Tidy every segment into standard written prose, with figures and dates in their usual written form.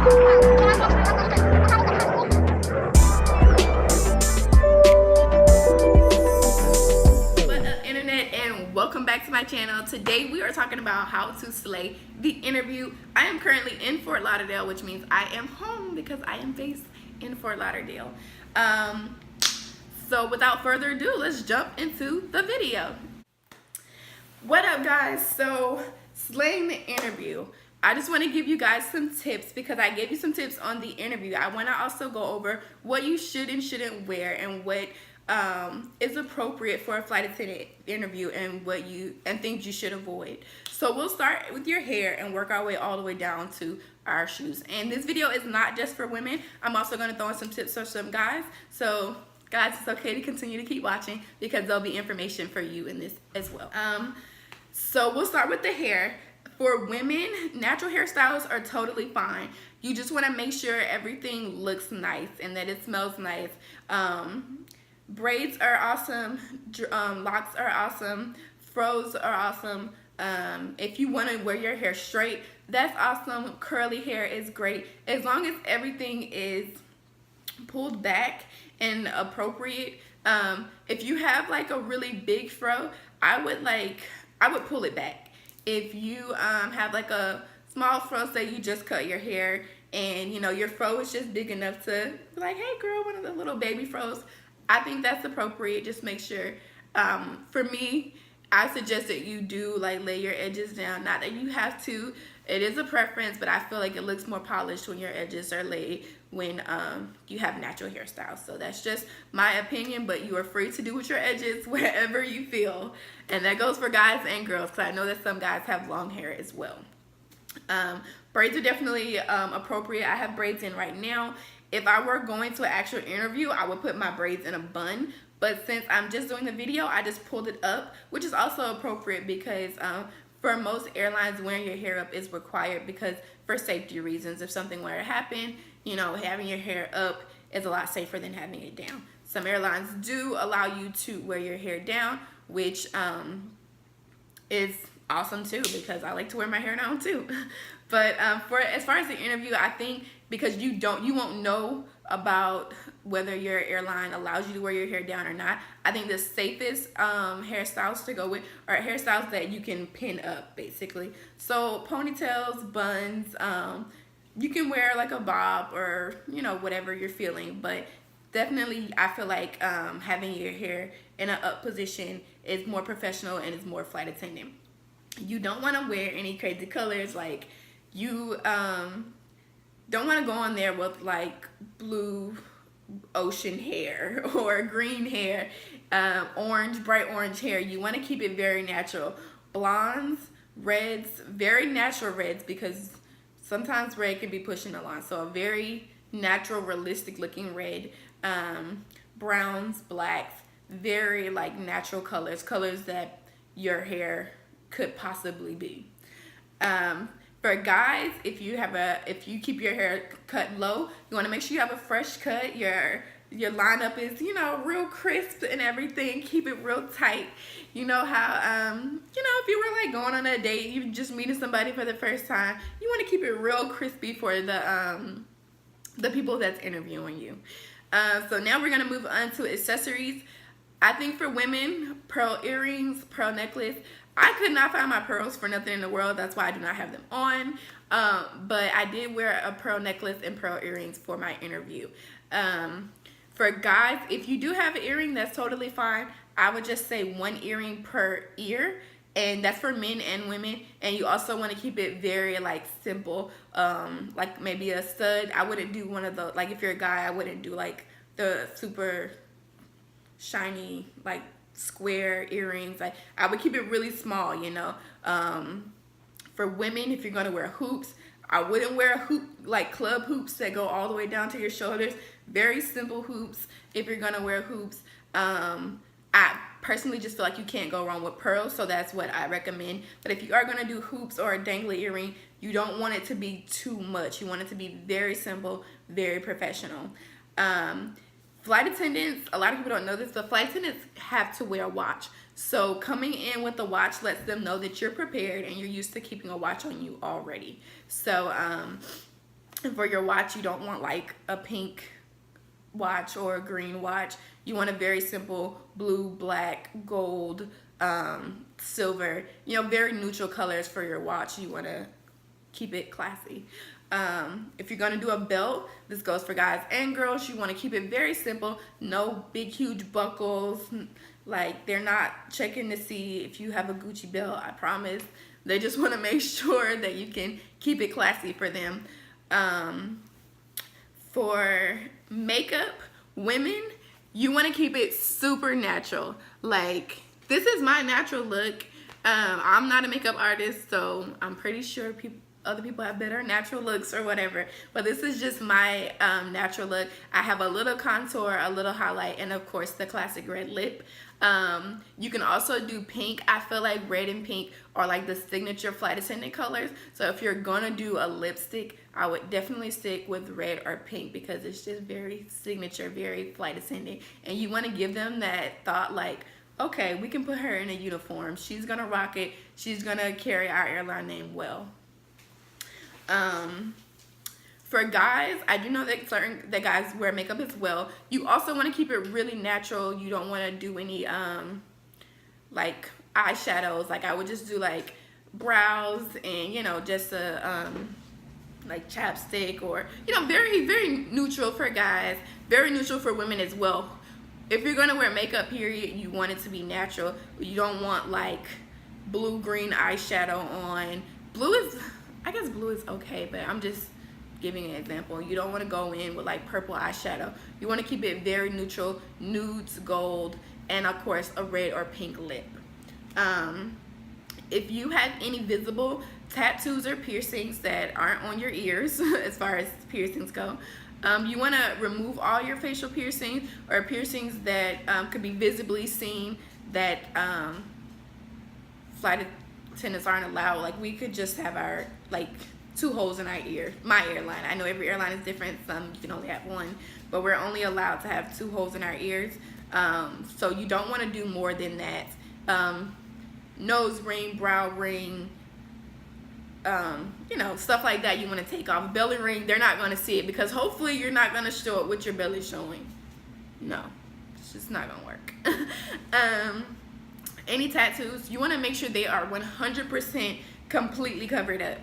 Internet, and welcome back to my channel. Today we are talking about how to slay the interview. I am currently in Fort Lauderdale, which means I am home because I am based in Fort Lauderdale. So without further ado, let's jump into the video. What up, guys? So slaying the interview, I just want to give you guys some tips because I gave you some tips on the interview. I want to also go over what you should and shouldn't wear and what is appropriate for a flight attendant interview and things you should avoid. So we'll start with your hair and work our way all the way down to our shoes. And this video is not just for women. I'm also going to throw in some tips for some guys. So guys, it's okay to continue to keep watching because there'll be information for you in this as well. So we'll start with the hair. For women, natural hairstyles are totally fine. You just want to make sure everything looks nice and that it smells nice. Braids are awesome, locks are awesome, fros are awesome. If you want to wear your hair straight, that's awesome. Curly hair is great as long as everything is pulled back and appropriate. If you have like a really big fro, I would pull it back. If you have like a small fro, say you just cut your hair and you know your fro is just big enough to be like, hey girl, one of the little baby fros, I think that's appropriate. Just make sure. For me, I suggest that you do like lay your edges down. Not that you have to. It is a preference, but I feel like it looks more polished when your edges are laid when you have natural hairstyles. So that's just my opinion, but you are free to do with your edges wherever you feel. And that goes for guys and girls because I know that some guys have long hair as well. Braids are definitely appropriate. I have braids in right now. If I were going to an actual interview, I would put my braids in a bun. But since I'm just doing the video, I just pulled it up, which is also appropriate because for most airlines, wearing your hair up is required because for safety reasons. If something were to happen, you know, having your hair up is a lot safer than having it down. Some airlines do allow you to wear your hair down, which is awesome too because I like to wear my hair down too. But as far as the interview, I think because you won't know about whether your airline allows you to wear your hair down or not. I think the safest hairstyles to go with are hairstyles that you can pin up, basically. So ponytails, buns, you can wear like a bob or, you know, whatever you're feeling. But definitely I feel like having your hair in an up position is more professional and is more flight attendant. You don't want to wear any crazy colors. Like you don't want to go on there with like blue ocean hair or green hair, bright orange hair. You want to keep it very natural. Blondes, reds, very natural reds because sometimes red can be pushing the line. So a very natural, realistic looking red. Browns, blacks, very like natural colors that your hair could possibly be. For guys, if you keep your hair cut low, you want to make sure you have a fresh cut. Your lineup is, you know, real crisp and everything. Keep it real tight. You know how you know, if you were like going on a date, you just meeting somebody for the first time, you want to keep it real crispy for the people that's interviewing you. So now we're gonna move on to accessories. I think for women, pearl earrings, pearl necklace. I could not find my pearls for nothing in the world. That's why I do not have them on. But I did wear a pearl necklace and pearl earrings for my interview. For guys, if you do have an earring, that's totally fine. I would just say one earring per ear. And that's for men and women. And you also want to keep it very like simple. Like maybe a stud. I wouldn't do one of the, like if you're a guy, I wouldn't do like the super shiny like square earrings. Like I would keep it really small, you know. For women, if you're going to wear hoops, I wouldn't wear a hoop like club hoops that go all the way down to your shoulders. Very simple hoops if you're going to wear hoops. I personally just feel like you can't go wrong with pearls, so that's what I recommend. But if you are going to do hoops or a dangly earring, you don't want it to be too much. You want it to be very simple, very professional. Flight attendants, a lot of people don't know this, but flight attendants have to wear a watch. So coming in with a watch lets them know that you're prepared and you're used to keeping a watch on you already. So And for your watch, you don't want like a pink watch or a green watch. You want a very simple blue, black, gold, silver, very neutral colors for your watch. You want to keep it classy. If you're going to do a belt, this goes for guys and girls, you want to keep it very simple. No big huge buckles. Like, they're not checking to see if you have a Gucci belt, I promise. They just want to make sure that you can keep it classy for them. For makeup, women, you want to keep it super natural. Like, this is my natural look. I'm not a makeup artist, so I'm pretty sure other people have better natural looks or whatever, but this is just my natural look. I have a little contour, a little highlight, and of course the classic red lip. You can also do pink. I feel like red and pink are like the signature flight attendant colors, so if you're gonna do a lipstick, I would definitely stick with red or pink because it's just very signature, very flight attendant, and you want to give them that thought like, okay, we can put her in a uniform, she's gonna rock it, she's gonna carry our airline name well. For guys, I do know that guys wear makeup as well. You also want to keep it really natural. You don't want to do any like eyeshadows. Like, I would just do like brows and just a like chapstick, or very, very neutral for guys, very neutral for women as well. If you're gonna wear makeup, period, you want it to be natural. You don't want like blue green eyeshadow on. I guess blue is okay, but I'm just giving an example. You don't want to go in with like purple eyeshadow. You want to keep it very neutral, nudes, gold, and of course a red or pink lip. If you have any visible tattoos or piercings that aren't on your ears, as far as piercings go, you want to remove all your facial piercings or piercings that could be visibly seen that flight attendants aren't allowed. Like, we could just have our like 2 holes in our ear. My airline, I know every airline is different, some you can only have 1, but we're only allowed to have 2 holes in our ears. So you don't want to do more than that. Nose ring, brow ring, stuff like that you want to take off. Belly ring, they're not going to see it because hopefully you're not going to show it with your belly showing. No, it's just not going to work. Any tattoos, you want to make sure they are 100% completely covered up.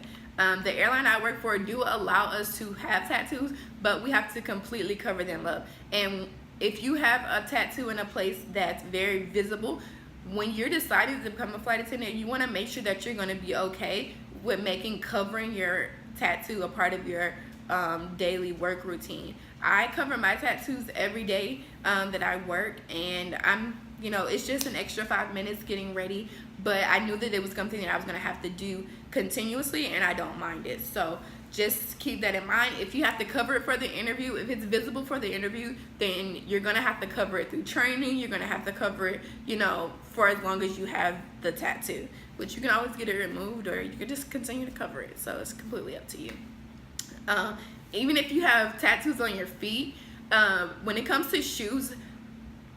The airline I work for do allow us to have tattoos, but we have to completely cover them up. And if you have a tattoo in a place that's very visible, when you're deciding to become a flight attendant, you want to make sure that you're going to be okay with covering your tattoo a part of your daily work routine. I cover my tattoos every day that I work, and it's just an extra 5 minutes getting ready, but I knew that it was something that I was going to have to do continuously, and I don't mind it. So just keep that in mind. If you have to cover it for the interview, if it's visible for the interview, then you're going to have to cover it through training. You're going to have to cover it, for as long as you have the tattoo, which you can always get it removed, or you can just continue to cover it. So it's completely up to you. Even if you have tattoos on your feet, when it comes to shoes,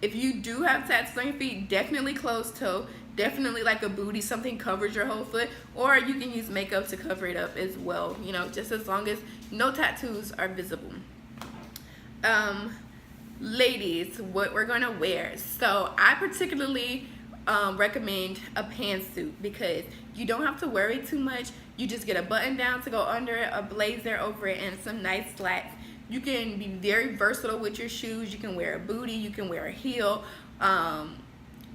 if you do have tattoos on your feet, definitely closed toe, definitely like a booty, something covers your whole foot, or you can use makeup to cover it up as well, just as long as no tattoos are visible. Ladies, what we're gonna wear. So I particularly recommend a pantsuit because you don't have to worry too much. You just get a button down to go under it, a blazer over it, and some nice slacks. You can be very versatile with your shoes. You can wear a booty, you can wear a heel,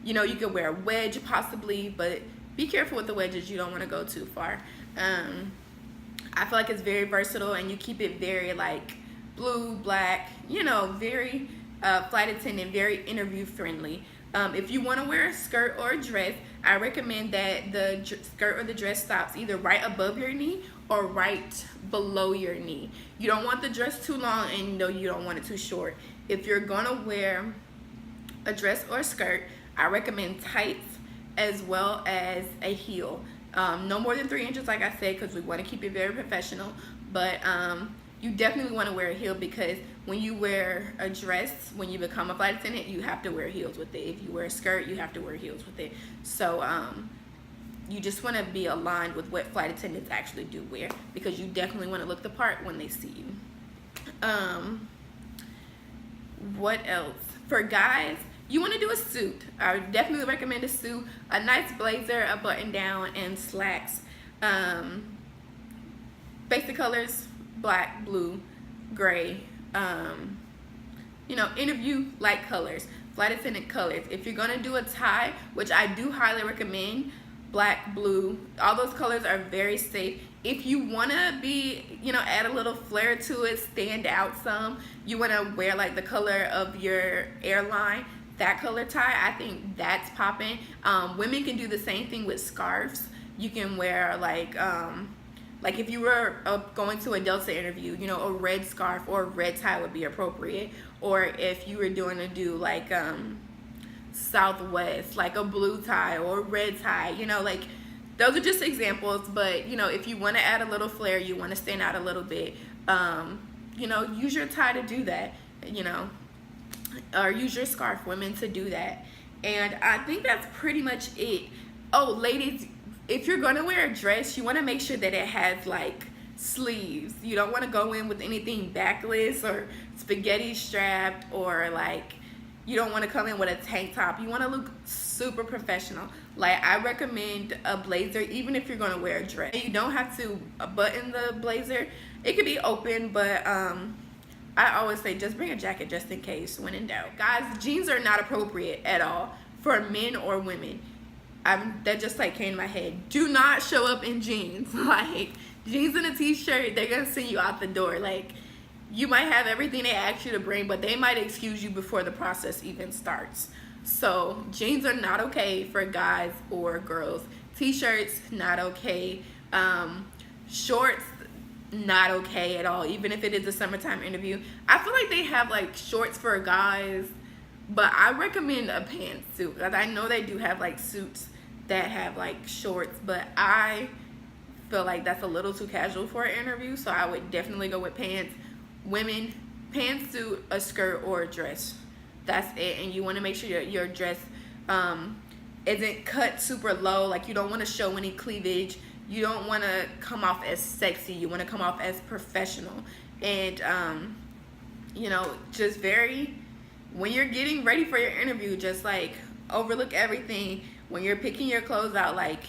you can wear a wedge possibly, but be careful with the wedges. You don't want to go too far. I feel like it's very versatile, and you keep it very like blue, black, very flight attendant, very interview friendly. If you want to wear a skirt or a dress, I recommend that the skirt or the dress stops either right above your knee or right below your knee. You don't want the dress too long, and you don't want it too short. If you're gonna wear a dress or a skirt, I recommend tights as well as a heel. No more than 3 inches, like I said, because we want to keep it very professional. But you definitely want to wear a heel, because when you wear a dress, when you become a flight attendant, you have to wear heels with it. If you wear a skirt, you have to wear heels with it. So you just want to be aligned with what flight attendants actually do wear, because you definitely want to look the part when they see you. What else? For guys, you want to do a suit. I would definitely recommend a suit, a nice blazer, a button down, and slacks. Basic colors: black, blue, gray. You know, interview light colors, flight attendant colors. If you're gonna do a tie, which I do highly recommend, black, blue, all those colors are very safe. If you wanna be, you know, add a little flair to it, stand out some, you wanna wear like the color of your airline, that color tie, I think that's popping. Women can do the same thing with scarves. You can wear like if you were going to a Delta interview, you know, a red scarf or a red tie would be appropriate. Or if you were do like Southwest, like a blue tie or a red tie, you know, like those are just examples. But, you know, if you want to add a little flair, you want to stand out a little bit, you know, use your tie to do that, you know, or use your scarf, women, to do that. And I think that's pretty much it. Oh, ladies, if you're gonna wear a dress, you want to make sure that it has like sleeves. You don't want to go in with anything backless or spaghetti strapped, or like you don't want to come in with a tank top. You want to look super professional. Like, I recommend a blazer, even if you're going to wear a dress. You don't have to button the blazer. It could be open, but I always say just bring a jacket just in case when in doubt. Guys, jeans are not appropriate at all for men or women. That just like came to my head. Do not show up in jeans. Like, jeans and a t-shirt, they're gonna send you out the door. Like, you might have everything they ask you to bring, but they might excuse you before the process even starts. So jeans are not okay for guys or girls. T-shirts, not okay. Shorts, not okay at all, even if it is a summertime interview. I feel like they have like shorts for guys, but I recommend a pantsuit. I know they do have like suits that have like shorts, but I feel like that's a little too casual for an interview, so I would definitely go with pants. Women, pantsuit, a skirt, or a dress. That's it. And you want to make sure your dress isn't cut super low. Like, you don't want to show any cleavage. You don't want to come off as sexy. You want to come off as professional. And you know, just when you're getting ready for your interview, just like overlook everything. When you're picking your clothes out, like,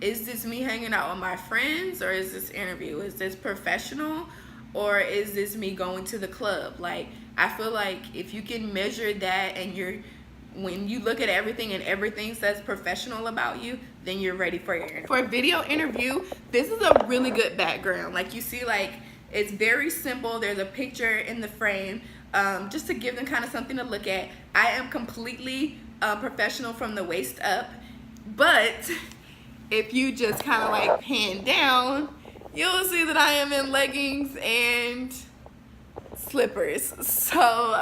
is this me hanging out with my friends, or is this interview? Is this professional, or is this me going to the club? Like, I feel like if you can measure that, and when you look at everything and everything says professional about you, then you're ready for your interview. For a video interview, this is a really good background. Like, you see, like, it's very simple. There's a picture in the frame, just to give them kind of something to look at. I am completely professional from the waist up, but if you just kind of like pan down, you'll see that I am in leggings and slippers. So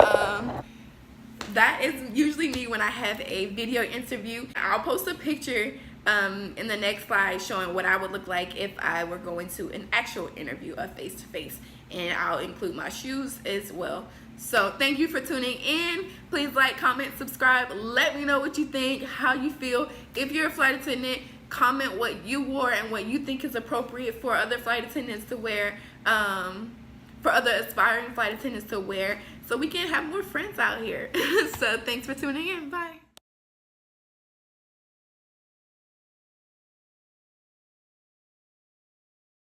that is usually me when I have a video interview. I'll post a picture in the next slide showing what I would look like if I were going to an actual interview, a face-to-face, and I'll include my shoes as well. So thank you for tuning in. Please like, comment, subscribe. Let me know what you think, how you feel. If you're a flight attendant, comment what you wore and what you think is appropriate for other flight attendants to wear, for other aspiring flight attendants to wear, so we can have more friends out here. So thanks for tuning in. Bye.